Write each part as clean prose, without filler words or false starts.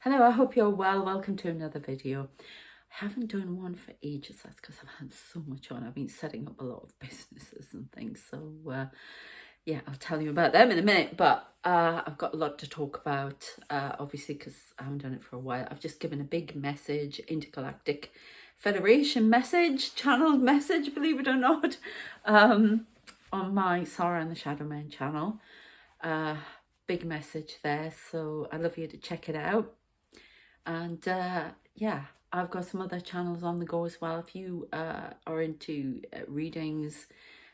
Hello, I hope you're well. Welcome to another video. I haven't done one for ages. That's because I've had so much on. I've been setting up a lot of businesses and things. So yeah, I'll tell you about them in a minute. But I've got a lot to talk about, obviously, because I haven't done it for a while. I've just given a big message, Intergalactic Federation message, channeled message, believe it or not, on my Sauron and the Shadow Man channel. Big message there. So I'd love you to check it out. And yeah, I've got some other channels on the go as well. If you are into readings,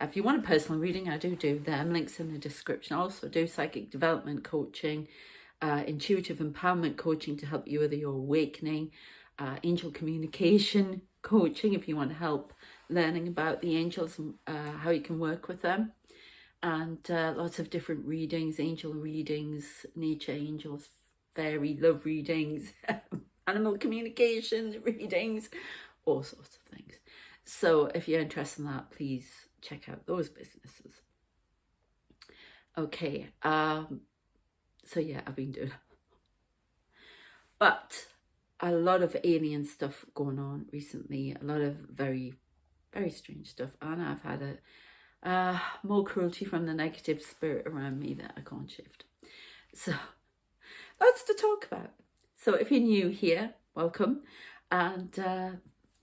if you want a personal reading, I do them. Links in the description. I also do psychic development coaching, intuitive empowerment coaching to help you with your awakening, angel communication coaching if you want help learning about the angels and how you can work with them. And lots of different readings, angel readings, nature angels, fairy love readings, animal communication readings, all sorts of things. So if you're interested in that, please check out those businesses. Okay, so yeah, I've been doing, but a lot of alien stuff going on recently, a lot of very, very strange stuff, and I've had more cruelty from the negative spirit around me that I can't shift. So lots to talk about. So if you're new here, welcome. And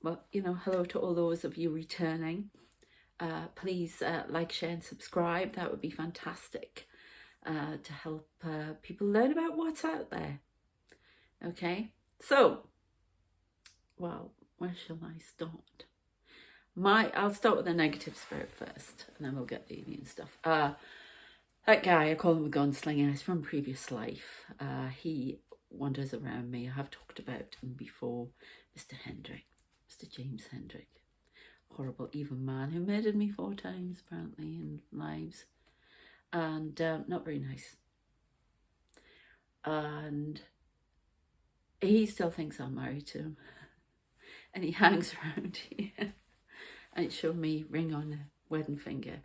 well, hello to all those of you returning. Please like, share and subscribe. That would be fantastic to help people learn about what's out there. Okay, so, well, where shall I start? I'll start with the negative spirit first, and then we'll get the alien stuff. That guy, I call him a gunslinger, he's from previous life. He wanders around me. I have talked about him before. Mr. Hendrick, Mr. James Hendrick. Horrible, evil man who murdered me 4 times, apparently, in lives. And not very nice. And he still thinks I'm married to him. And he hangs around here. And it showed me ring on the wedding finger.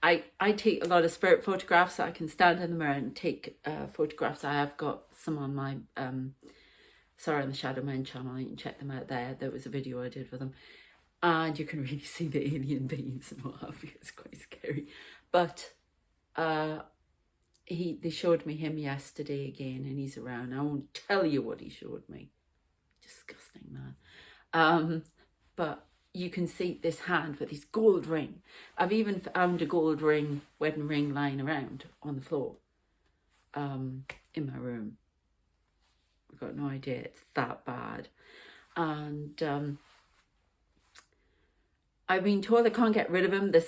I take a lot of spirit photographs. So I can stand in the mirror and take photographs. I have got some on my Sauron and the Shadow Man channel. You can check them out there. There was a video I did with them. And you can really see the alien beings and what have you. It's quite scary. But they showed me him yesterday again, and he's around. I won't tell you what he showed me. Disgusting, man. But you can see this hand with his gold ring. I've even found a gold ring, wedding ring, lying around on the floor in my room. I've got no idea, it's that bad. And I've been told I can't get rid of him. There's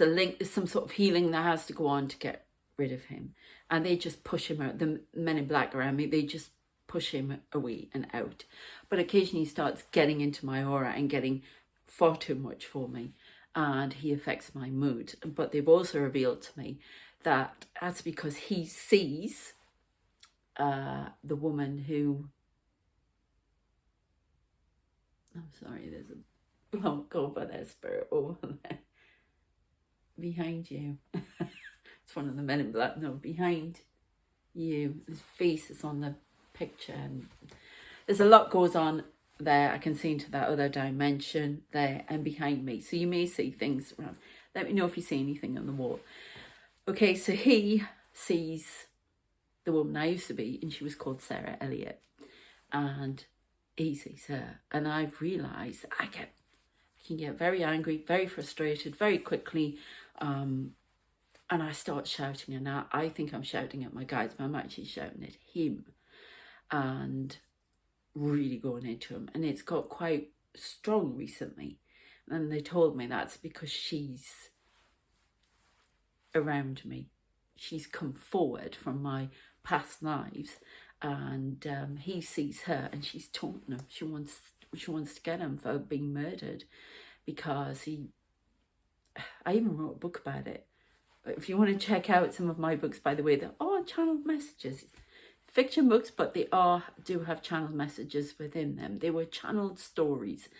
some sort of healing that has to go on to get rid of him. And they just push him out. The men in black around me, they just push him away and out. But occasionally he starts getting into my aura and getting far too much for me, and he affects my mood. But they've also revealed to me that that's because he sees the woman who, I'm sorry, there's a bloke over there, spirit over there behind you. It's one of the men in black. No, behind you. His face is on the picture, and there's a lot goes on there. I can see into that other dimension there and behind me. So you may see things around. Let me know if you see anything on the wall. Okay, so he sees the woman I used to be, and she was called Sarah Elliott. And he sees her. And I've realised I can get very angry, very frustrated, very quickly. And I start shouting. And I think I'm shouting at my guides, but I'm actually shouting at him. And really going into him, and it's got quite strong recently, and they told me that's because she's around me. She's come forward from my past lives, and he sees her, and she's taunting him. She wants to get him for being murdered, because I even wrote a book about it. If you want to check out some of my books, by the way, they're all channeled messages. Fiction books, but they do have channeled messages within them. They were channeled stories.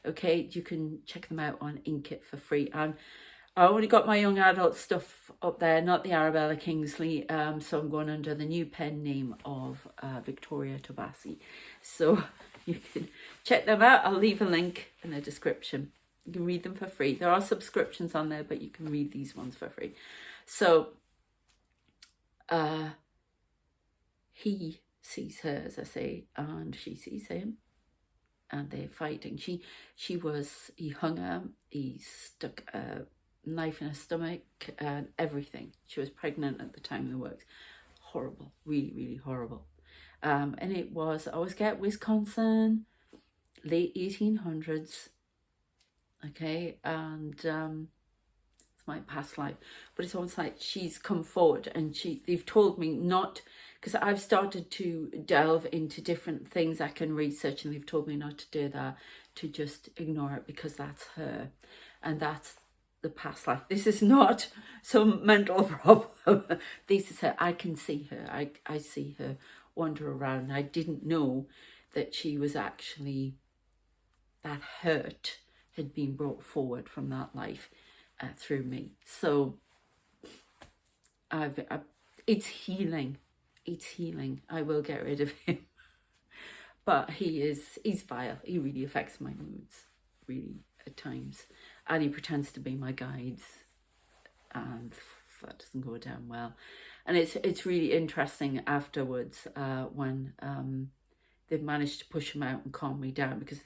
Okay, you can check them out on Inkit for free. And I only got my young adult stuff up there, not the Arabella Kingsley, so I'm going under the new pen name of Victoria Tobasi. So you can check them out. I'll leave a link in the description. You can read them for free. There are subscriptions on there, but you can read these ones for free. So he sees her, as I say, and she sees him, and they're fighting. He hung her, he stuck a knife in her stomach and everything. She was pregnant at the time of the works. Horrible, really, really horrible. And it was, I always get Wisconsin, late 1800s, okay, and it's my past life. But it's almost like she's come forward and they've told me not, because I've started to delve into different things I can research, and they've told me not to do that, to just ignore it, because that's her and that's the past life. This is not some mental problem. This is her. I can see her. I see her wander around. I didn't know that she was actually, that hurt had been brought forward from that life through me. So it's healing. It's healing. I will get rid of him. But he's vile. He really affects my moods, really, at times. And he pretends to be my guides, and that doesn't go down well. And it's really interesting afterwards when they've managed to push him out and calm me down, because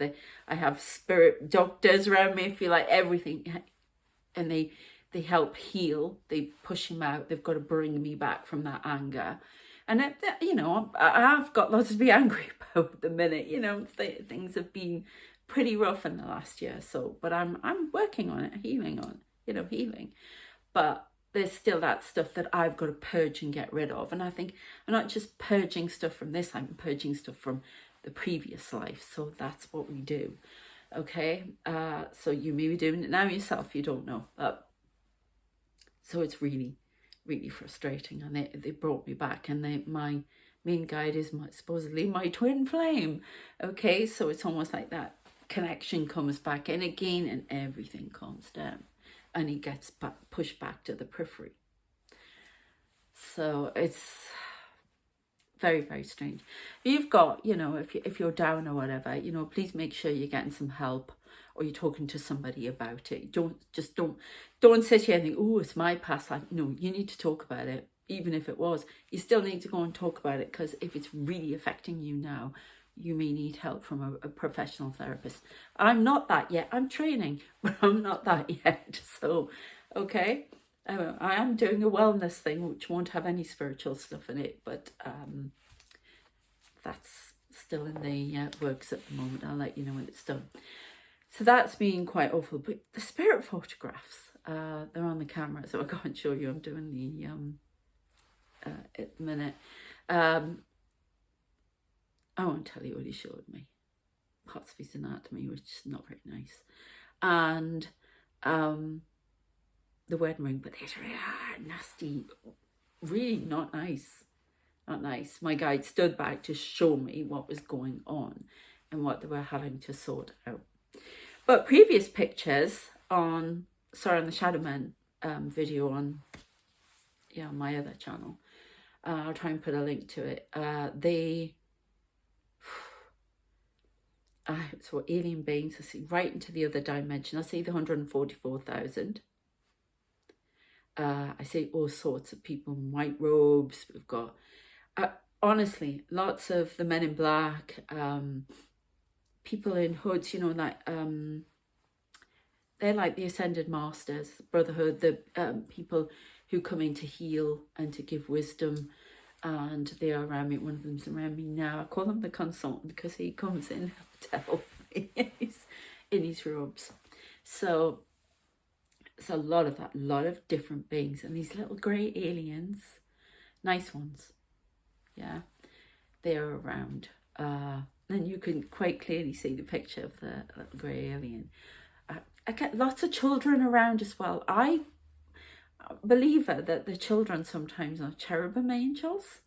I have spirit doctors around me, I feel like everything, and they help heal. They push him out. They've got to bring me back from that anger. And, you know, I've got lots to be angry about at the minute. You know, things have been pretty rough in the last year. So, but I'm working on it, healing. But there's still that stuff that I've got to purge and get rid of. And I think I'm not just purging stuff from this, I'm purging stuff from the previous life. So that's what we do. Okay. So you may be doing it now yourself, you don't know. So it's really, really frustrating, and they brought me back, and my main guide is supposedly my twin flame. Okay, so it's almost like that connection comes back in again, and everything calms down, and he gets pushed back to the periphery. So it's very, very strange. You've got, you know, if you're down or whatever, you know, please make sure you're getting some help, or you're talking to somebody about it. Don't sit here and think, oh, it's my past life. No, you need to talk about it. Even if it was, you still need to go and talk about it, because if it's really affecting you now, you may need help from a professional therapist. I'm not that yet. I'm training, but I'm not that yet. So, okay. I am doing a wellness thing, which won't have any spiritual stuff in it, but that's still in the works at the moment. I'll let you know when it's done. So that's been quite awful. But the spirit photographs, they're on the camera, so I can't show you. I'm doing the at the minute. I won't tell you what he showed me. Parts of his anatomy, which is not very nice, and the wedding ring, but they're nasty, really not nice. Not nice. My guide stood back to show me what was going on and what they were having to sort out. But previous pictures on the Shadow Men video on my other channel, I'll try and put a link to it. So alien beings, I see right into the other dimension. I see the 144,000. I see all sorts of people in white robes. We've got, honestly, lots of the men in black, people in hoods, you know, like, they're like the Ascended Masters, Brotherhood, the people who come in to heal and to give wisdom, and they are around me. One of them's around me now. I call him the consultant, because he comes in to help me in his robes. So it's a lot of that, a lot of different beings, and these little grey aliens, nice ones, yeah, they're around. And you can quite clearly see the picture of the little grey alien. I get lots of children around as well. I believe that the children sometimes are cherubim angels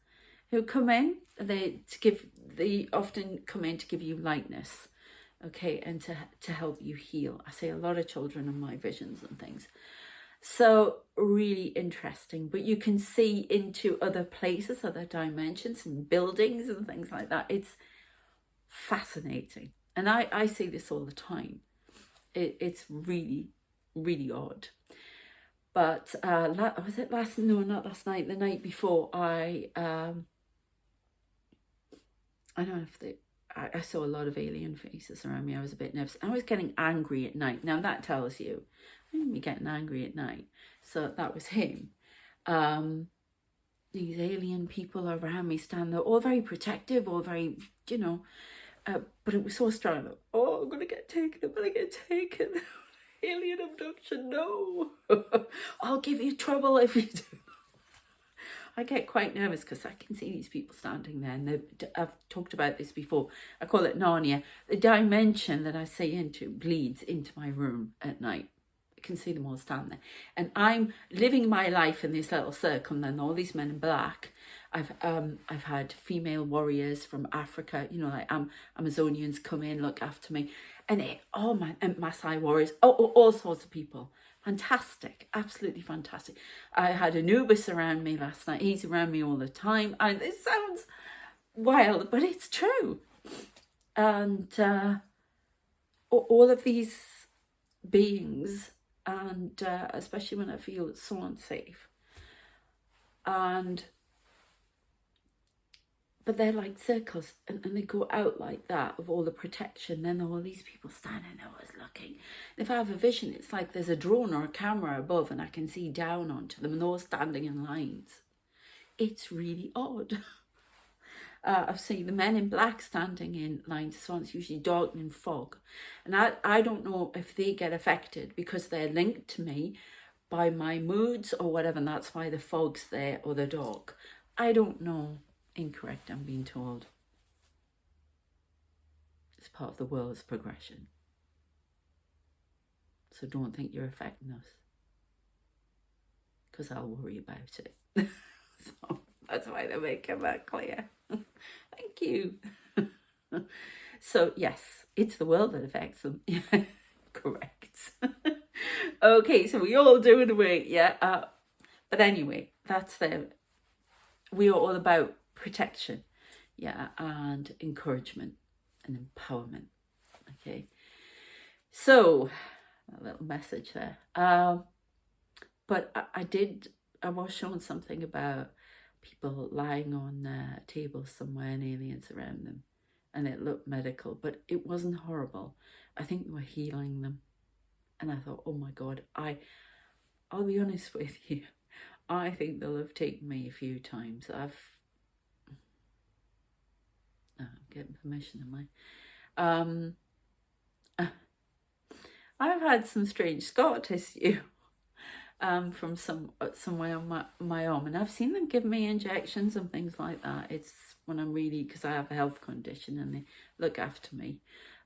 who come in. They often come in to give you lightness, okay, and to help you heal. I see a lot of children in my visions and things. So really interesting, but you can see into other places, other dimensions and buildings and things like that. It's fascinating. And I see this all the time. It's really, really odd. But was it last? No, not last night. The night before, I don't know if I saw a lot of alien faces around me. I was a bit nervous. I was getting angry at night. Now that tells you, I didn't be getting angry at night. So that was him. These alien people around me standing there, all very protective, all very, but it was so strong. Oh, I'm gonna get taken. I'm gonna get taken. Alien abduction, no. I'll give you trouble if you do. I get quite nervous because I can see these people standing there, and I've talked about this before. I call it Narnia. The dimension that I see into bleeds into my room at night. I can see them all standing there, and I'm living my life in this little circle. And then all these men in black. I've had female warriors from Africa, like Amazonians come in, look after me, and and Maasai warriors, all sorts of people. Fantastic, absolutely fantastic. I had Anubis around me last night. He's around me all the time. And it sounds wild, but it's true. And all of these beings, and especially when I feel so unsafe. But they're like circles, and they go out like that of all the protection. Then all these people standing there always looking. If I have a vision, it's like there's a drone or a camera above and I can see down onto them and they're all standing in lines. It's really odd. I've seen the men in black standing in lines as well. It's usually darkening fog. And I don't know if they get affected because they're linked to me by my moods or whatever, and that's why the fog's there or the dark. I don't know. Incorrect, I'm being told. It's part of the world's progression. So don't think you're affecting us, because I'll worry about it. So that's why they make it that clear. Thank you. So yes, it's the world that affects them. Correct. Okay, so we all do in a way, yeah. But anyway, we are all about protection, and encouragement and empowerment. Okay, so a little message there. But I was shown something about people lying on tables somewhere and aliens around them, and it looked medical, but it wasn't horrible. I think they were healing them, and I thought, oh my God, I'll be honest with you, I think they'll have taken me a few times. I'm getting permission, am I? I've had some strange scar tissue from somewhere on my arm, and I've seen them give me injections and things like that. It's when I'm really, because I have a health condition and they look after me.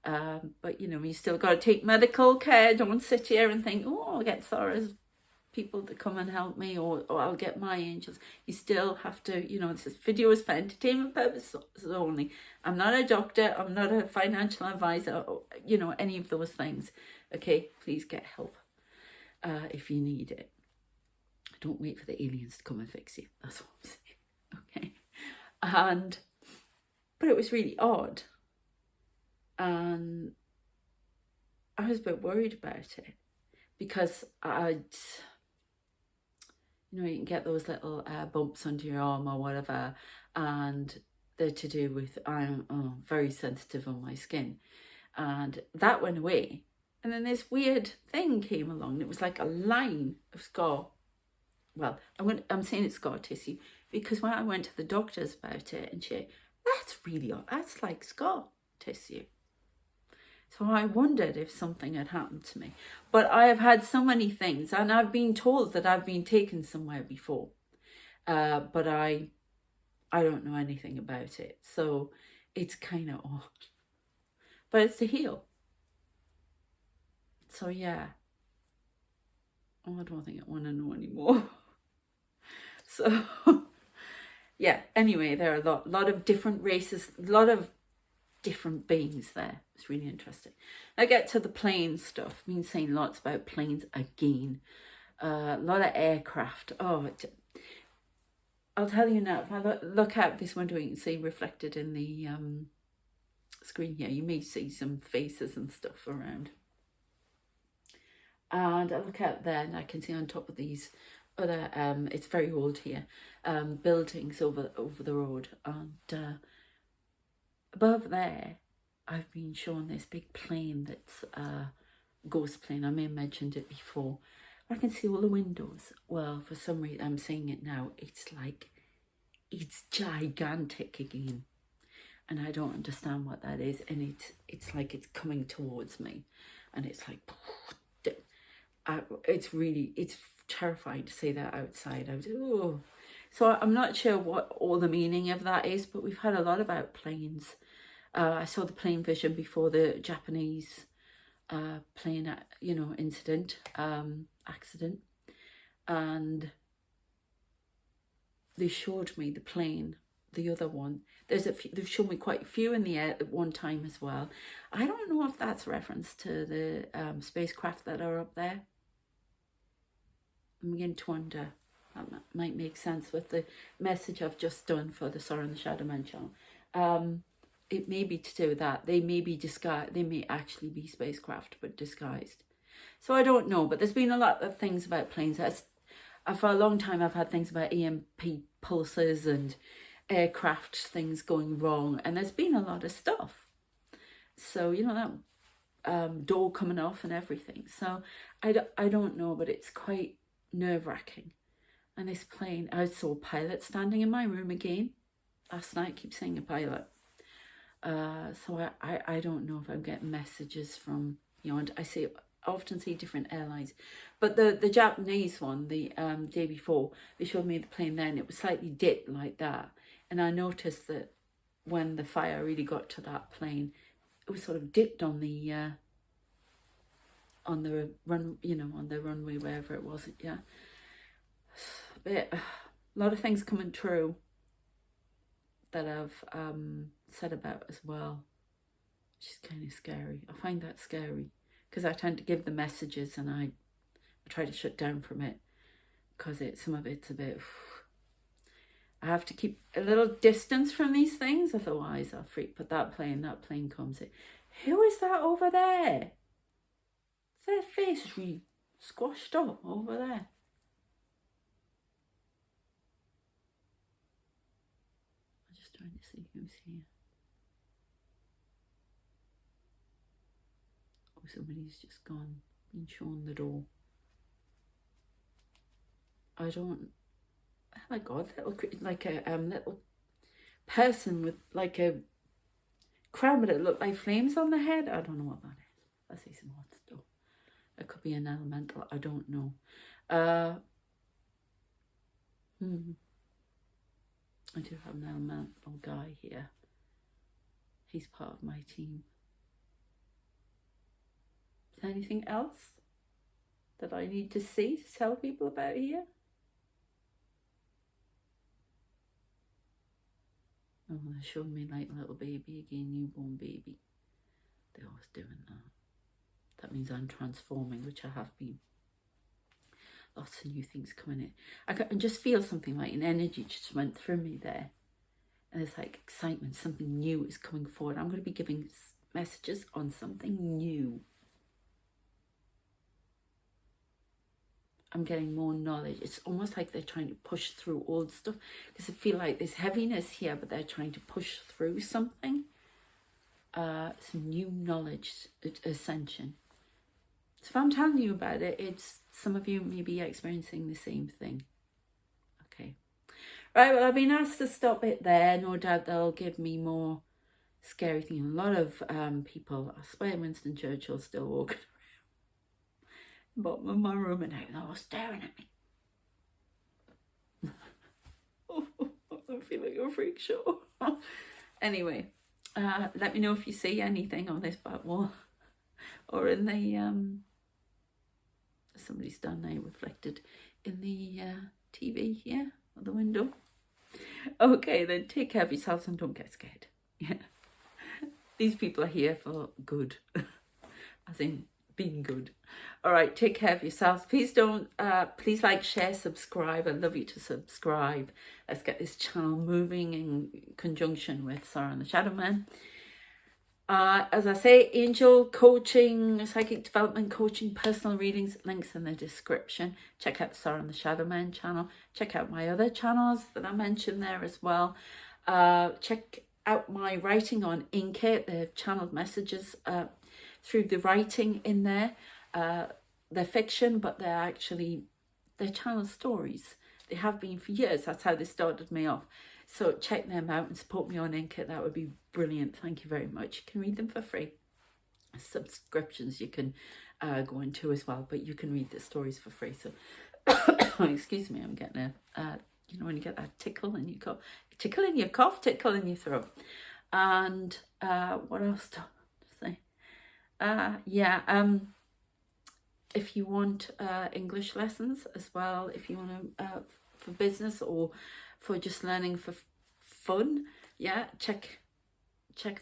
But you still got to take medical care. Don't sit here and think, oh, I'll get Sarah's people to come and help me, or I'll get my angels. You still have to, this video is for entertainment purposes only. I'm not a doctor, I'm not a financial advisor, or, any of those things. Okay, please get help if you need it. Don't wait for the aliens to come and fix you. That's what I'm saying. Okay. But it was really odd. And I was a bit worried about it because you can get those little bumps under your arm or whatever, and they're to do with I'm very sensitive on my skin, and that went away. And then this weird thing came along. It was like a line of scar. Well, I'm saying it's scar tissue because when I went to the doctors about it, and that's really odd. That's like scar tissue. So I wondered if something had happened to me. But I have had so many things, and I've been told that I've been taken somewhere before. But I don't know anything about it. So it's kind of odd. But it's to heal. So yeah. Oh, I don't think I want to know anymore. So yeah, anyway, there are a lot of different races, a lot of different beings there. It's really interesting. I get to the plane stuff. I've been saying lots about planes again. A lot of aircraft. Oh, I'll tell you now, if I look out this window, you can see reflected in the screen here, you may see some faces and stuff around. And I look out there and I can see on top of these other, it's very old here, buildings over the road. And above there, I've been shown this big plane that's a ghost plane. I may have mentioned it before. I can see all the windows. Well, for some reason, I'm seeing it now. It's like, it's gigantic again. And I don't understand what that is. And it's like it's coming towards me. And it's like, it's terrifying to see that outside. So I'm not sure what all the meaning of that is, but we've had a lot about planes. I saw the plane vision before the Japanese plane, incident, accident, and they showed me the plane, the other one. They've shown me quite a few in the air at one time as well. I don't know if that's a reference to the spacecraft that are up there. I'm beginning to wonder. That might make sense with the message I've just done for the Sorrow and the Shadow Man channel. It may be to do with that. They may be disguised. They may actually be spacecraft, but disguised. So I don't know. But there's been a lot of things about planes. For a long time, I've had things about EMP pulses and aircraft things going wrong. And there's been a lot of stuff. So, that door coming off and everything. So I don't know, but it's quite nerve-wracking. And this plane, I saw a pilot standing in my room again last night. I keep saying a pilot. So I don't know if I'm getting messages from beyond. I often see different airlines, but the Japanese one, the day before, they showed me the plane then, it was slightly dipped like that. And I noticed that when the fire really got to that plane, it was sort of dipped on the runway, wherever it was. Yeah. But a lot of things coming true that I've said about as well, which is kind of scary. I find that scary because I tend to give the messages and I try to shut down from it because some of it's a bit. I have to keep a little distance from these things, otherwise I'll freak. But that plane comes in. Who is that over there? Their face is really squashed up over there. I'm just trying to see who's here. Oh, somebody's just gone, been shown the door. Oh my God, like a little person with like a crown, but it looked like flames on the head. I don't know what that is. I see some odd stuff. It could be an elemental. I don't know. I do have an elemental guy here. He's part of my team. Is there anything else that I need to see to tell people about here? Oh, they're showing me like a little baby again, newborn baby. They're always doing that. That means I'm transforming, which I have been. Lots of new things coming in. I can just feel something like an energy just went through me there. And it's like excitement, something new is coming forward. I'm going to be giving messages on something new. I'm getting more knowledge. It's almost like they're trying to push through old stuff because I feel like there's heaviness here, but they're trying to push through something. Some new knowledge, ascension. So if I'm telling you about it, some of you may be experiencing the same thing. Okay. Right, well, I've been asked to stop it there. No doubt they'll give me more scary things. A lot of people, I swear Winston Churchill's still walking bottom of my room and they're all staring at me. I'm feeling a freak show. Anyway, let me know if you see anything on this back wall or in the somebody's done there reflected in the TV here on the window. Okay, then take care of yourselves and don't get scared. Yeah, these people are here for good, as in being good. All right, take care of yourselves. Please don't, please like, share, subscribe. I'd love you to subscribe. Let's get this channel moving in conjunction with Sarah and the Shadow Man. As I say, angel coaching, psychic development coaching, personal readings, links in the description. Check out the Sarah and the Shadow Man channel. Check out my other channels that I mentioned there as well. Check out my writing on Inkitt. They've channeled messages through the writing in there. They're fiction, but they're channeled stories. They have been for years. That's how they started me off. So check them out and support me on Inkitt. That would be brilliant. Thank you very much. You can read them for free. Subscriptions you can go into as well, but you can read the stories for free. So, excuse me, I'm getting a, you know, when you get that tickle in your cough, tickle in your throat. And what else to say? If you want English lessons as well, if you want to for business or for just learning for fun, yeah, check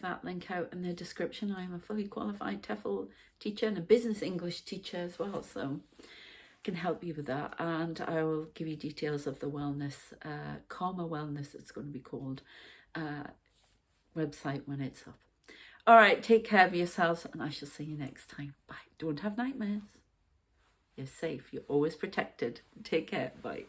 that link out in the description. I am a fully qualified TEFL teacher and a business English teacher as well, so I can help you with that. And I will give you details of the wellness, Karma Wellness, it's going to be called, website when it's up. All right, take care of yourselves, and I shall see you next time. Bye. Don't have nightmares. You're safe. You're always protected. Take care. Bye.